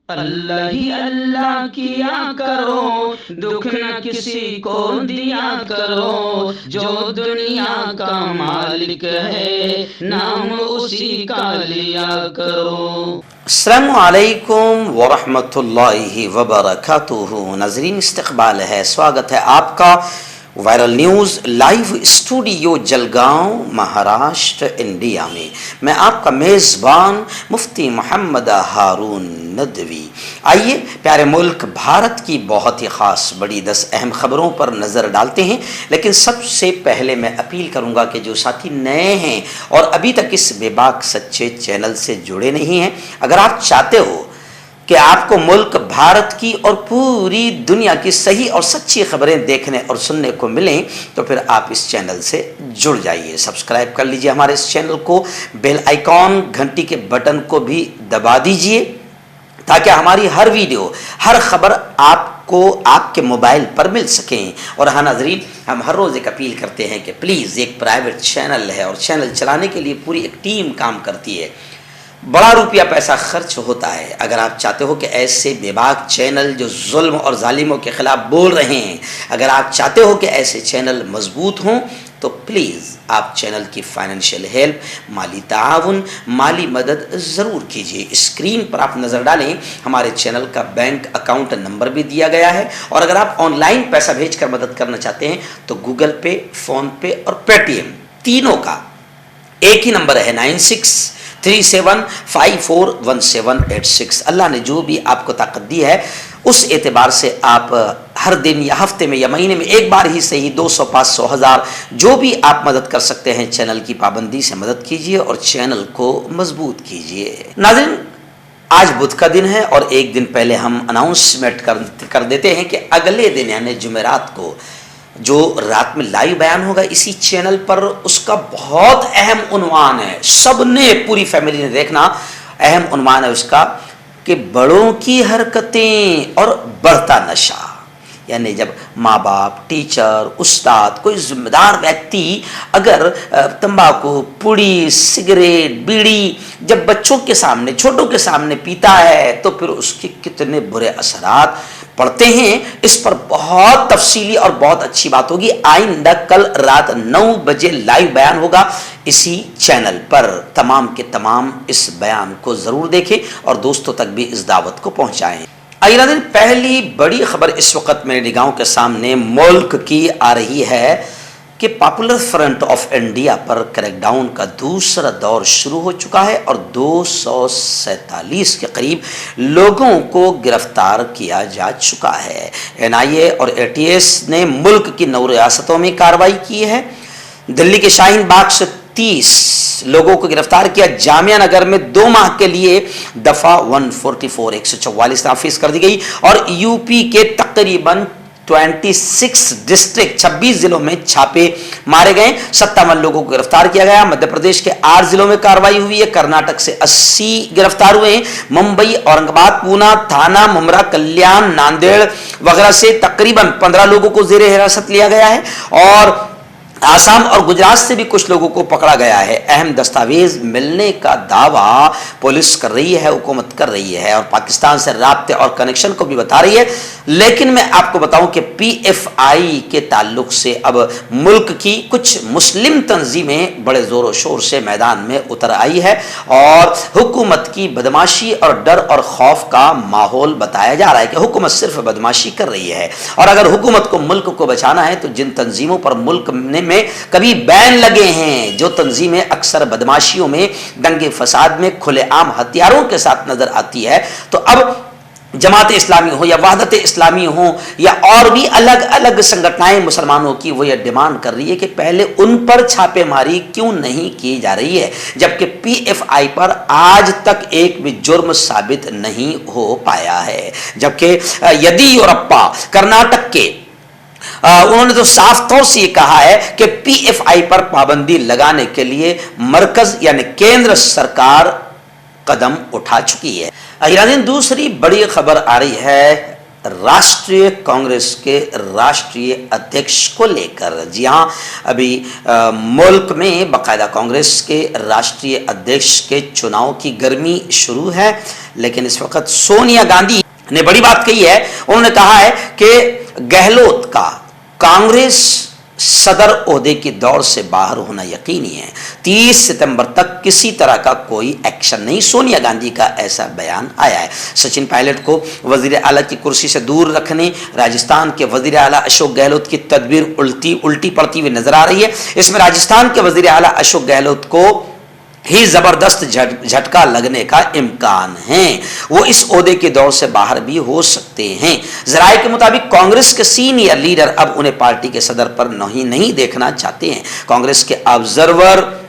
اللہ ہی اللہ کیا کرو، دکھ نہ کسی کو دیا کرو، جو دنیا کا مالک ہے نام اسی کا لیا کرو۔ السلام علیکم ورحمۃ اللہ وبرکاتہ۔ ناظرین، استقبال ہے، سواگت ہے آپ کا viral news live studio Jalgaon Maharashtra India میں۔ میں آپ کا میزبان مفتی محمد ہارون ندوی۔ آئیے پیارے ملک بھارت کی بہت ہی خاص بڑی 10 اہم خبروں پر نظر ڈالتے ہیں، لیکن سب سے پہلے میں اپیل کروں گا کہ جو ساتھی نئے ہیں اور ابھی تک اس بے باک سچے چینل سے جڑے نہیں ہیں، اگر آپ چاہتے ہو کہ آپ کو ملک بھارت کی اور پوری دنیا کی صحیح اور سچی خبریں دیکھنے اور سننے کو ملیں، تو پھر آپ اس چینل سے جڑ جائیے، سبسکرائب کر لیجئے ہمارے اس چینل کو، بیل آئیکن گھنٹی کے بٹن کو بھی دبا دیجئے تاکہ ہماری ہر ویڈیو، ہر خبر آپ کو آپ کے موبائل پر مل سکیں۔ اور ہاں ناظرین، ہم ہر روز ایک اپیل کرتے ہیں کہ پلیز، ایک پرائیویٹ چینل ہے اور چینل چلانے کے لیے پوری ایک ٹیم کام کرتی ہے، بڑا روپیہ پیسہ خرچ ہوتا ہے۔ اگر آپ چاہتے ہو کہ ایسے بے باک چینل جو ظلم اور ظالموں کے خلاف بول رہے ہیں، اگر آپ چاہتے ہو کہ ایسے چینل مضبوط ہوں، تو پلیز آپ چینل کی فائنینشیل ہیلپ، مالی تعاون، مالی مدد ضرور کیجیے۔ اسکرین پر آپ نظر ڈالیں، ہمارے چینل کا بینک اکاؤنٹ نمبر بھی دیا گیا ہے، اور اگر آپ آن لائن پیسہ بھیج کر مدد کرنا چاہتے ہیں تو گوگل پے، فون پے اور پے ٹی ایم تینوں کا ایک ہی نمبر ہے، 9637541786۔ اللہ نے جو بھی آپ کو طاقت دی ہے، اس اعتبار سے آپ ہر دن یا ہفتے میں یا مہینے میں ایک بار ہی صحیح 200، 500، 1000 جو بھی آپ مدد کر سکتے ہیں، چینل کی پابندی سے مدد کیجیے اور چینل کو مضبوط کیجیے۔ ناظرین، آج بدھ کا دن ہے اور ایک دن پہلے ہم اناؤنسمنٹ کر دیتے ہیں کہ اگلے دن یعنی جمعرات کو جو رات میں لائیو بیان ہوگا اسی چینل پر، اس کا بہت اہم عنوان ہے، سب نے، پوری فیملی نے دیکھنا، اہم عنوان ہے اس کا کہ بڑوں کی حرکتیں اور بڑھتا نشہ۔ یعنی جب ماں باپ، ٹیچر، استاد، کوئی ذمہ دار ویکتی اگر تمباکو، پوڑی، سگریٹ، بیڑی جب بچوں کے سامنے، چھوٹوں کے سامنے پیتا ہے تو پھر اس کے کتنے برے اثرات پڑھتے ہیں، اس پر بہت تفصیلی اور بہت اچھی بات ہوگی۔ آئندہ کل رات 9 بجے لائیو بیان ہوگا اسی چینل پر۔ تمام کے تمام اس بیان کو ضرور دیکھیں اور دوستوں تک بھی اس دعوت کو پہنچائیں۔ آئیے دن پہلی بڑی خبر اس وقت میرے نگاہوں کے سامنے ملک کی آ رہی ہے کہ پاپولر فرنٹ آف انڈیا پر کریک ڈاؤن کا دوسرا دور شروع ہو چکا ہے اور 247 کے قریب لوگوں کو گرفتار کیا جا چکا ہے۔ این آئی اے اور اے ٹی ایس نے ملک کی 9 ریاستوں میں کارروائی کی ہے۔ دلی کے شاہین باغ سے 30 لوگوں کو گرفتار کیا۔ جامعہ نگر میں 2 ماہ کے لیے دفعہ 144 144 نافذ کر دی گئی، اور یو پی کے تقریباً 26 ڈسٹرکٹ 26 ضلعوں میں چھاپے مارے گئے، 57 لوگوں کو گرفتار کیا گیا۔ مدھیہ پردیش کے 8 ضلعوں میں کارروائی ہوئی ہے، کرناٹک سے 80 گرفتار ہوئے ہیں۔ ممبئی، اورنگ آباد، پونا، تھانہ، ممرا، کلیان، ناندیڑ وغیرہ سے تقریباً 15 لوگوں کو زیر حراست لیا گیا ہے، اور آسام اور گجرات سے بھی کچھ لوگوں کو پکڑا گیا ہے۔ اہم دستاویز ملنے کا دعویٰ پولیس کر رہی ہے، حکومت کر رہی ہے، اور پاکستان سے رابطے اور کنیکشن کو بھی بتا رہی ہے۔ لیکن میں آپ کو بتاؤں کہ پی ایف آئی کے تعلق سے اب ملک کی کچھ مسلم تنظیمیں بڑے زور و شور سے میدان میں اتر آئی ہے، اور حکومت کی بدماشی اور ڈر اور خوف کا ماحول بتایا جا رہا ہے کہ حکومت صرف بدماشی کر رہی ہے، اور اگر حکومت کو ملک کو بچانا ہے تو جن تنظیموں پر ملک میں کبھی بین لگے ہیں، جو تنظیمیں اکثر بدماشیوں میں، دنگے فساد میں کھلے عام ہتھیاروں کے ساتھ نظر آتی ہے، تو اب جماعت اسلامی ہو یا وحدت اسلامی ہو یا اور بھی الگ الگ سنگھنائیں مسلمانوں کی، وہ یہ ڈیمانڈ کر رہی ہے کہ پہلے ان پر چھاپے ماری کیوں نہیں کی جا رہی ہے، جبکہ پی ایف آئی پر آج تک ایک بھی جرم ثابت نہیں ہو پایا ہے۔ جبکہ یدیورپا کرناٹک کے انہوں نے تو صاف طور سے یہ کہا ہے کہ پی ایف آئی پر پابندی لگانے کے لیے مرکز یعنی کیندر سرکار قدم اٹھا چکی ہے۔ دوسری بڑی خبر آ رہی ہے राष्ट्रीय कांग्रेस के राष्ट्रीय अध्यक्ष को लेकर। जी हां, अभी मुल्क में बाकायदा कांग्रेस के राष्ट्रीय अध्यक्ष के चुनाव की गर्मी शुरू है, लेकिन इस वक्त सोनिया गांधी ने बड़ी बात कही है। उन्होंने कहा है कि गहलोत का कांग्रेस सदर ओहदे की दौड़ से बाहर होना यकीनी है। 30 सितंबर तक किसी तरह का कोई एक्शन नहीं, सोनिया गांधी का ऐसा बयान आया है। सचिन पायलट को वजीर आला की कुर्सी से दूर रखने राजस्थान के वजीर आला अशोक गहलोत की तदबीर उल्टी पड़ती हुई नजर आ रही है। इसमें राजस्थान के वजीर आला अशोक गहलोत को ही जबरदस्त झटका लगने का इम्कान है। वो इस ओहदे के दौर से बाहर भी हो सकते हैं। जराये के मुताबिक कांग्रेस के सीनियर लीडर अब उन्हें पार्टी के सदर पर नहीं देखना चाहते हैं। कांग्रेस के ऑब्जर्वर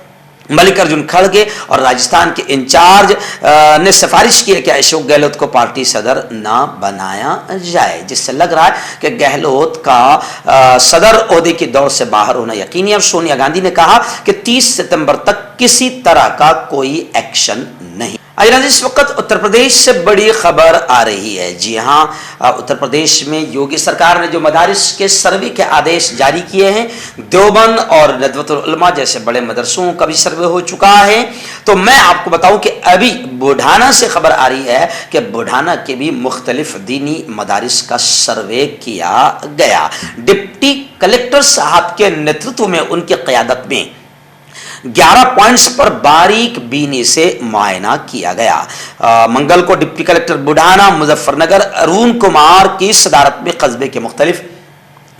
मल्लिकार्जुन खड़गे और राजस्थान के इंचार्ज ने सिफारिश की है कि अशोक गहलोत को पार्टी सदर ना बनाया जाए, जिससे लग रहा है कि गहलोत का सदर ओहदे की दौड़ से बाहर होना यकीनी है। और सोनिया गांधी ने कहा कि 30 सितंबर तक किसी तरह का कोई एक्शन नहीं। इस वक्त उत्तर प्रदेश से बड़ी खबर आ रही है। जी हां, उत्तर प्रदेश में योगी सरकार ने जो मदारिस के सर्वे के आदेश जारी किए हैं, देवबंद और नदवतुल उलमा जैसे बड़े मदरसों का भी सर्वे हो चुका है। तो मैं आपको बताऊं कि अभी बुढ़ाना से खबर आ रही है कि बुढ़ाना के भी मुख्तलिफ दीनी मदारिस का सर्वे किया गया। डिप्टी कलेक्टर साहब के नेतृत्व में, उनकी क़यादत में 11 पॉइंट्स पर बारीक बीनी से मुआयना किया गया। मंगल को डिप्टी कलेक्टर बुढ़ाना मुजफ्फरनगर अरुण कुमार की सदारत में कस्बे के मुख्तलिफ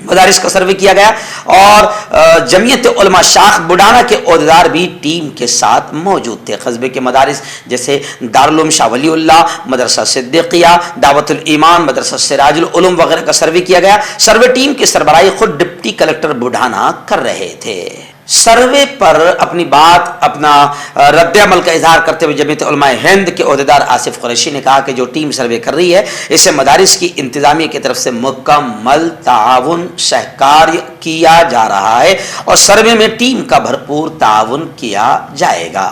मदारिस का सर्वे किया गया और जमीयत उलमा शाख बुढ़ाना के ओहदेदार भी टीम के साथ मौजूद थे। कस्बे के मदारिस जैसे दारुल उलूम शाह वलीउल्लाह, मदरसा सिद्दीकिया, दावतुल ईमान, मदरसा सिराजुल उलूम वगैरह का सर्वे किया गया। सर्वे टीम की सरबराही खुद डिप्टी कलेक्टर बुढ़ाना कर रहे थे। सर्वे पर अपना रद्द अमल का इजहार करते हुए जमीयत उलमा हिंद के ओहदेदार आसिफ कुरैशी ने कहा कि जो टीम सर्वे कर रही है, इसे मदारिस की इंतजामिया की तरफ से मुकम्मल ताउन सहकार्य किया जा रहा है और सर्वे में टीम का भरपूर ताउन किया जाएगा।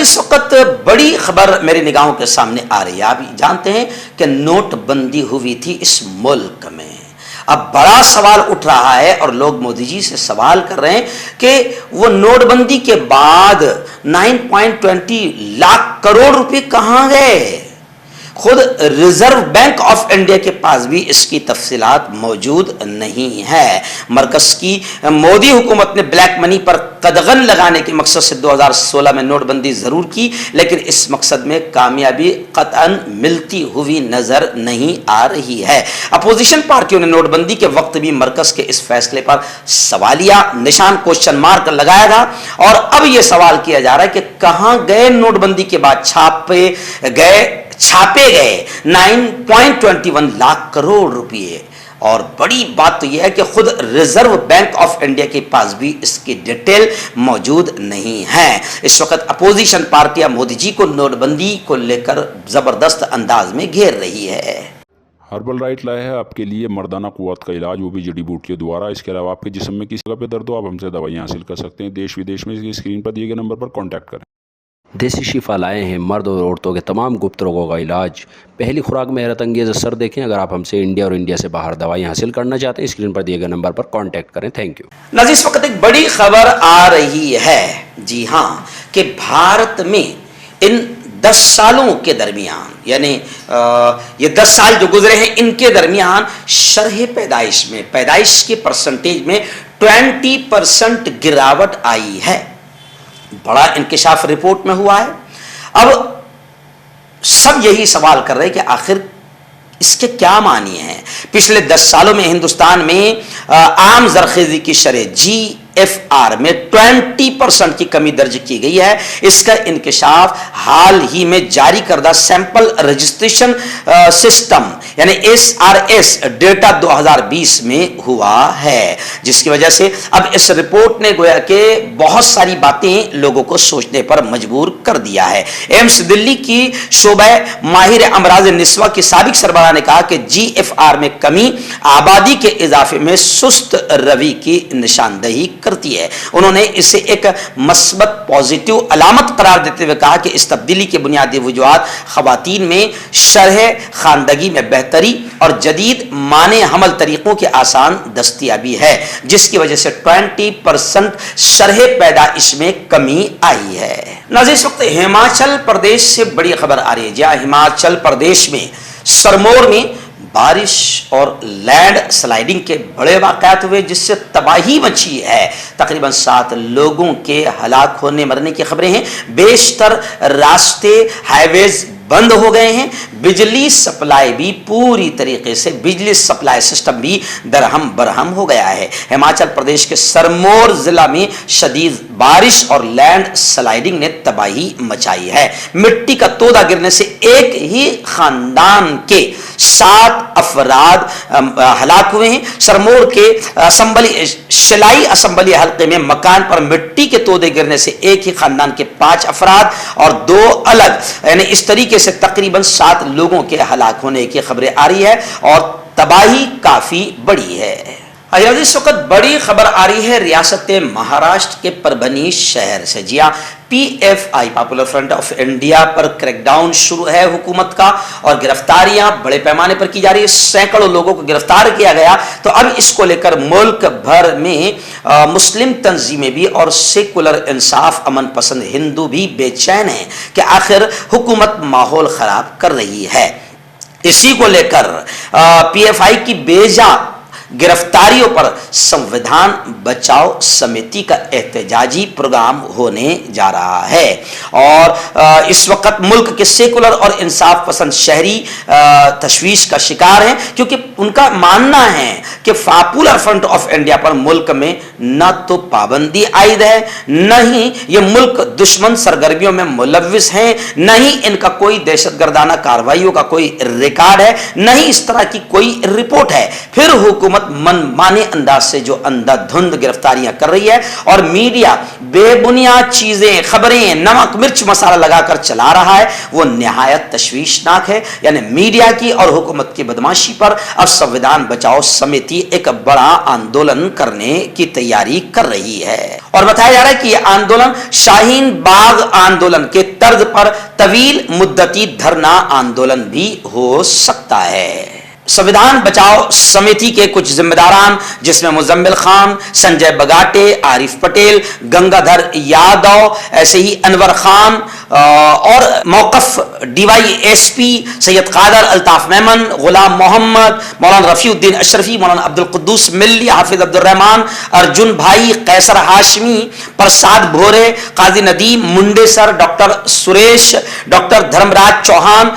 इस वक्त बड़ी खबर मेरी निगाहों के सामने आ रही है। आप जानते हैं कि नोटबंदी हुई थी इस मुल्क में। अब बड़ा सवाल उठ रहा है और लोग मोदी जी से सवाल कर रहे हैं कि वो नोटबंदी के बाद 9.20 लाख करोड़ रुपए कहां गए। खुद रिजर्व बैंक ऑफ इंडिया के पास भी इसकी तफसीलात मौजूद नहीं है। मरकज की मोदी हुकूमत ने ब्लैक मनी पर कदगन लगाने के मकसद से 2016 में नोटबंदी जरूर की, लेकिन इस मकसद में कामयाबी कतअन मिलती हुई नजर नहीं आ रही है। अपोजिशन पार्टियों ने नोटबंदी के वक्त भी मरकज के इस फैसले पर सवालिया निशान, क्वेश्चन मार्क लगाया था और अब यह सवाल किया जा रहा है कि कहां गए नोटबंदी के बाद छापे गए 9.21 लाख करोड़ रुपए। और बड़ी बात तो यह है कि खुद रिजर्व बैंक ऑफ इंडिया के पास भी इसकी डिटेल मौजूद नहीं है। इस वक्त अपोजिशन पार्टियां मोदी जी को नोटबंदी को लेकर जबरदस्त अंदाज में घेर रही है। हर्बल राइट लाया है आपके लिए मर्दाना कुव्वत का इलाज, वो भी जड़ी बूटियों द्वारा। इसके अलावा आपके जिस्म में किसी जगह पे दर्द हो, आप हमसे दवाइयाँ हासिल कर सकते हैं। देश विदेश में स्क्रीन पर दिए गए नंबर पर कॉन्टैक्ट करें। देसी शिफा लाए हैं मर्द और औरतों के तमाम गुप्त रोगों का इलाज। पहली खुराक में हैरत अंगेज़ असर देखें। अगर आप हमसे इंडिया और इंडिया से बाहर दवाई हासिल करना चाहते हैं, स्क्रीन पर दिए गए नंबर पर कांटेक्ट करें। Thank you. नाज़रीन, इस वक्त एक बड़ी खबर आ रही है, जी हाँ, कि भारत में इन 10 सालों के दरमियान, यानी ये 10 साल जो गुजरे हैं, इनके दरमियान शरह पैदाइश के परसेंटेज में 20% गिरावट आई है। बड़ा इंकिशाफ रिपोर्ट में हुआ है। अब सब यही सवाल कर रहे हैं कि आखिर इसके क्या मानिए हैं। पिछले 10 सालों में हिंदुस्तान में आम जरखेजी की शरह GFR में 20% की कमी दर्ज की गई है। इसका इंकिशाफ हाल ही में जारी करदा सैंपल रजिस्ट्रेशन सिस्टम यानी SRS डेटा 2020 में हुआ है, जिसकी वजह से अब इस रिपोर्ट ने गोया के बहुत सारी बातें लोगों को सोचने पर मजबूर कर दिया है। एम्स दिल्ली की शोबा माहिर अमराज निस्वा की साबिक सरबराह ने कहा कि GFR में कमी आबादी के इजाफे में सुस्त रवि की निशानदही करती है। उन्होंने इसे एक मस्बत पॉजिटिव अलामत करार देते हुए कहा कि इस तब्दीली के बुनियादी वजूहात खवातीन में शरह खानदगी में बेहतरी और जदीद माने हमल तरीक़ों के आसान दस्तियाबी है, जिसकी वजह से 20% शरह पैदाइश में कमी आई है। नाज़रीन, इस वक्त हिमाचल प्रदेश से बड़ी खबर आ रही है। जहाँ हिमाचल प्रदेश में सरमोर में बारिश और लैंड स्लाइडिंग के बड़े वाक़यात हुए, जिससे तबाही मची है। तकरीबन 7 लोगों के हलाक होने मरने की खबरें हैं। बेशतर रास्ते हाईवेज बंद हो गए हैं। बिजली सप्लाई भी पूरी तरीके से, बिजली सप्लाई सिस्टम भी दरहम बरहम हो गया है। हिमाचल प्रदेश के सरमोर जिला में शदीद बारिश और लैंड स्लाइडिंग ने तबाही मचाई है। मिट्टी का तोदा गिरने से एक ही खानदान के 7 अफराद हलाक हुए हैं। सरमोर के असम्बली शिलाई असम्बली हल्के में मकान पर मिट्टी के तोदे गिरने से एक ही खानदान के 5 अफराद और 2 अलग, यानी इस तरीके से तकरीबन 7 लोगों के हलाक होने की खबरें आ रही है और तबाही काफी बड़ी है। इस वक्त बड़ी खबर आ रही है रियासत महाराष्ट्र के परभनी शहर से। जी हाँ, PFI popular front of India पर क्रैकडाउन शुरू है हुकूमत का और गिरफ्तारियां बड़े पैमाने पर की जा रही है। सैकड़ों लोगों को गिरफ्तार किया गया। तो अब इसको लेकर मुल्क भर में मुस्लिम तंजीमें भी और सेकुलर इंसाफ अमन पसंद हिंदू भी बेचैन हैं कि आखिर हुकूमत माहौल खराब कर रही है। इसी को लेकर PFI की बेजा गिरफ्तारियों पर संविधान बचाओ समिति का एहतजाजी प्रोग्राम होने जा रहा है और इस वक्त मुल्क के सेकुलर और इंसाफ पसंद शहरी तशवीश का शिकार हैं, क्योंकि उनका मानना है कि पॉपुलर फ्रंट ऑफ इंडिया पर मुल्क में न तो पाबंदी आयद है, न ही ये मुल्क दुश्मन सरगर्मियों में मुलव्विस हैं, न ही इनका कोई दहशतगर्दाना कार्रवाइयों का कोई रिकॉर्ड है, न ही इस तरह की कोई रिपोर्ट है। फिर हुकूमत मनमाने अंदाज से जो अंधाधुंध गिरफ्तारियां कर रही है और मीडिया बेबुनियाद चीजें, खबरें नमक मिर्च मसाला लगाकर चला रहा है, वो निहायत तशवीशनाक है। यानी मीडिया की और हुकूमत की बदमाशी पर अब संविधान बचाओ समिति एक बड़ा आंदोलन करने की तैयारी कर रही है और बताया जा रहा है कि यह आंदोलन शाहीन बाग आंदोलन के तर्ज पर तवील मुद्दती धरना आंदोलन भी हो सकता है। संविधान बचाओ समिति के कुछ जिम्मेदारान, जिसमें मुजम्मिल खान, संजय बगाटे, आरिफ पटेल, गंगाधर यादव, ऐसे ही अनवर खान और मौकफ DYSP सैयद कादर, अल्ताफ मेमन, गुलाम मोहम्मद, मौलाना रफीउद्दीन अशरफी, मौलाना अब्दुल कुद्दूस मिल्ली, हाफिज अब्दुल रहमान, अर्जुन भाई, कैसर हाशमी, प्रसाद भोरे, काजी नदीम मुंडेसर, डॉक्टर सुरेश, डॉक्टर धर्मराज चौहान,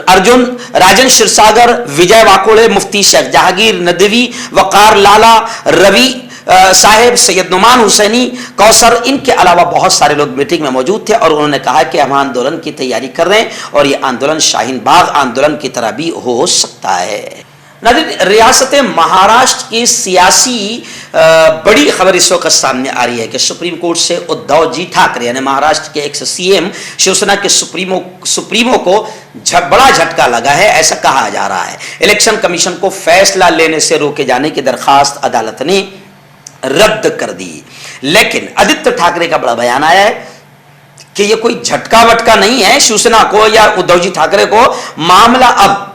अर्जुन राजन क्षीरसागर, विजय वाकोड़े, मुफ्ती शेख जहांगीर नदवी, वकार लाला, रवि साहेब, सैयद नुमान हुसैनी, कौसर, इनके अलावा बहुत सारे लोग मीटिंग में मौजूद थे और उन्होंने कहा कि हम आंदोलन की तैयारी कर रहे हैं और यह आंदोलन शाहीन बाग आंदोलन की तरह भी हो सकता है। रियासत महाराष्ट्र की सियासी बड़ी खबर इस वक्त सामने आ रही है कि सुप्रीम कोर्ट से उद्धव जी ठाकरे यानी महाराष्ट्र के एक्स CM शिवसेना के सुप्रीमो को बड़ा झटका लगा है, ऐसा कहा जा रहा है। इलेक्शन कमीशन को फैसला लेने से रोके जाने की दरखास्त अदालत ने रद्द कर दी, लेकिन आदित्य ठाकरे का बड़ा बयान आया है कि यह कोई झटका वटका नहीं है शिवसेना को या उद्धव जी ठाकरे को। मामला अब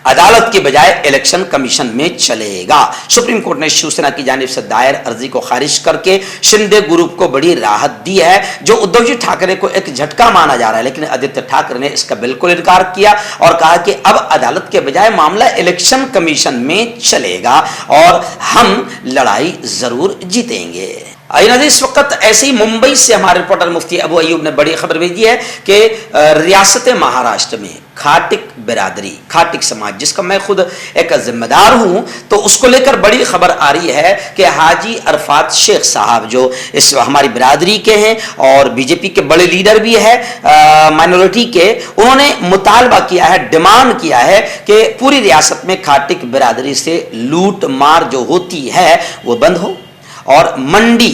अदालत के बजाय इलेक्शन कमीशन में चलेगा। सुप्रीम कोर्ट ने शिवसेना की जानिब से दायर अर्जी को खारिज करके शिंदे ग्रुप को बड़ी राहत दी है, जो उद्धव जी ठाकरे को एक झटका माना जा रहा है। लेकिन आदित्य ठाकरे ने इसका बिल्कुल इनकार किया और कहा कि अब अदालत के बजाय मामला इलेक्शन कमीशन में चलेगा और हम लड़ाई जरूर जीतेंगे। इस वक्त ऐसे ही मुंबई से हमारे रिपोर्टर मुफ्ती अबू अयूब ने बड़ी खबर भेजी है कि रियासत महाराष्ट्र में खाटिक बिरादरी, खाटिक समाज, जिसका मैं खुद एक जिम्मेदार हूं, तो उसको लेकर बड़ी खबर आ रही है कि हाजी अरफात शेख साहब जो इस हमारी बिरादरी के हैं और बीजेपी के बड़े लीडर भी है माइनॉरिटी के, उन्होंने मुतालबा किया है, डिमांड किया है कि पूरी रियासत में खाटिक बिरादरी से लूट मार जो होती है वो बंद हो और मंडी,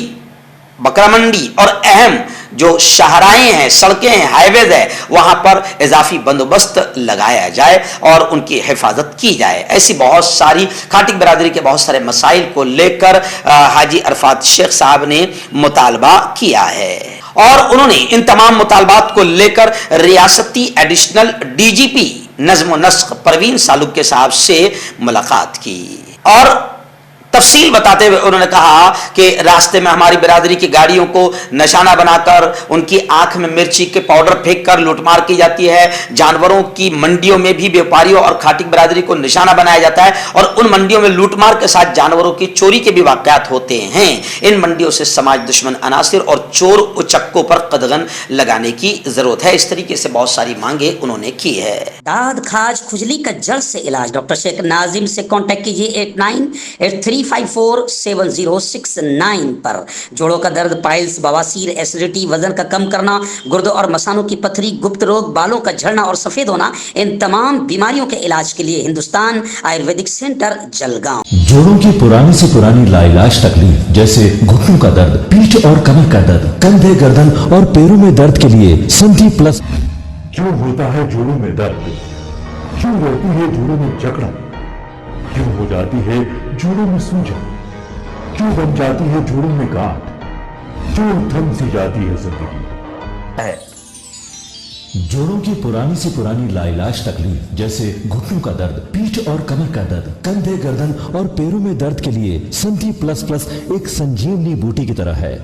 बकरा मंडी और अहम جو شاہراہیں ہیں, سڑکیں ہیں, ہائی ویز ہے, وہاں پر اضافی بندوبست لگایا جائے اور ان کی حفاظت کی جائے. ایسی بہت ساری کھاٹک برادری کے بہت سارے مسائل کو لے کر حاجی عرفات شیخ صاحب نے مطالبہ کیا ہے, اور انہوں نے ان تمام مطالبات کو لے کر ریاستی ایڈیشنل ڈی جی پی نظم و نسق پروین سالک کے صاحب سے ملاقات کی, اور تفصیل بتاتے ہوئے انہوں نے کہا کہ راستے میں ہماری برادری کی گاڑیوں کو نشانہ بنا کر ان کی آنکھ میں مرچی کے پاؤڈر پھینک کر لوٹ مار کی جاتی ہے. جانوروں کی منڈیوں میں بھی بیوپاریوں اور کھاٹک برادری کو نشانہ بنایا جاتا ہے, اور ان منڈیوں میں لوٹ مار کے ساتھ جانوروں کی چوری کے بھی واقعات ہوتے ہیں. ان منڈیوں سے سماج دشمن عناصر اور چور اچکوں پر قدغن لگانے کی ضرورت ہے. اس طریقے سے بہت ساری مانگیں انہوں نے کی ہے. داد کھاج کھجلی کا جلد سے علاج ڈاکٹر شیخ ناظم سے کانٹیکٹ کیجیے 8983547069 پر. جوڑوں کا درد, پائلز, بواسیر, ایسیڈیٹی, وزن کا کم کرنا, گردوں اور مثانوں کی پتھری, گپت روگ, بالوں کا جھڑنا اور سفید ہونا, ان تمام بیماریوں کے علاج کے لیے ہندوستان آیورویدک سینٹر جلگاؤں. جوڑوں کی پرانی سے پرانی لا علاج تکلیف جیسے گھٹنوں کا درد, پیٹھ اور کمر کا درد, کندھے, گردن اور پیروں میں درد کے لیے سندھی پلس. کیوں ہوتا ہے جوڑوں میں درد؟ کیوں رہتی ہے جوڑوں میں جکڑن؟ کیوں ہو جاتی ہے جوڑوں میں سوجن؟ کیوں بن جاتی ہے جوڑوں میں گاٹھ؟ کیوں تھم سی جاتی ہے زندگی؟ جوڑوں کی پرانی سے پرانی لا علاج تکلیف جیسے گھٹنوں کا درد, پیٹھ اور کمر کا درد, کندھے, گردن اور پیروں میں درد کے لیے سندھی پلس پلس ایک سنجیونی بوٹی کی طرح ہے,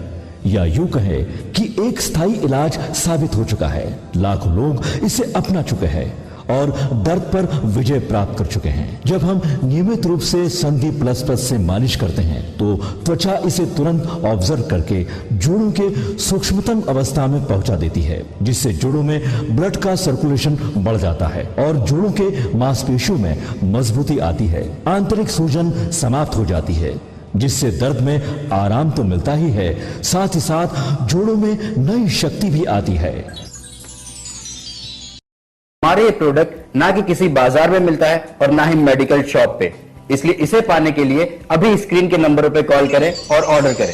یا یوں کہے کہ ایک استھائی علاج ثابت ہو چکا ہے. لاکھوں لوگ اسے اپنا چکے ہیں اور درد پر وجے پراپت کر چکے ہیں. جب ہم نیمت روپ سے سندھی پلس پلس سے مالش کرتے ہیں تو توچا اسے ترنت آبزرو کر کے جوڑوں کے سوکشمتم اوستھا میں پہنچا دیتی ہے, جس سے جوڑوں میں بلڈ کا سرکولیشن بڑھ جاتا ہے اور جوڑوں کے ماس پیشیوں میں مضبوطی آتی ہے. آنترک سوجن سماپت ہو جاتی ہے, جس سے درد میں آرام تو ملتا ہی ہے, ساتھ ہی ساتھ جوڑوں میں نئی شکتی بھی آتی ہے. ہمارے یہ پروڈکٹ نہ کہ کسی بازار میں ملتا ہے اور نہ ہی میڈیکل شاپ پہ, اس لیے اسے پانے کے لیے ابھی اسکرین کے نمبروں پہ کال کریں اور آرڈر کریں.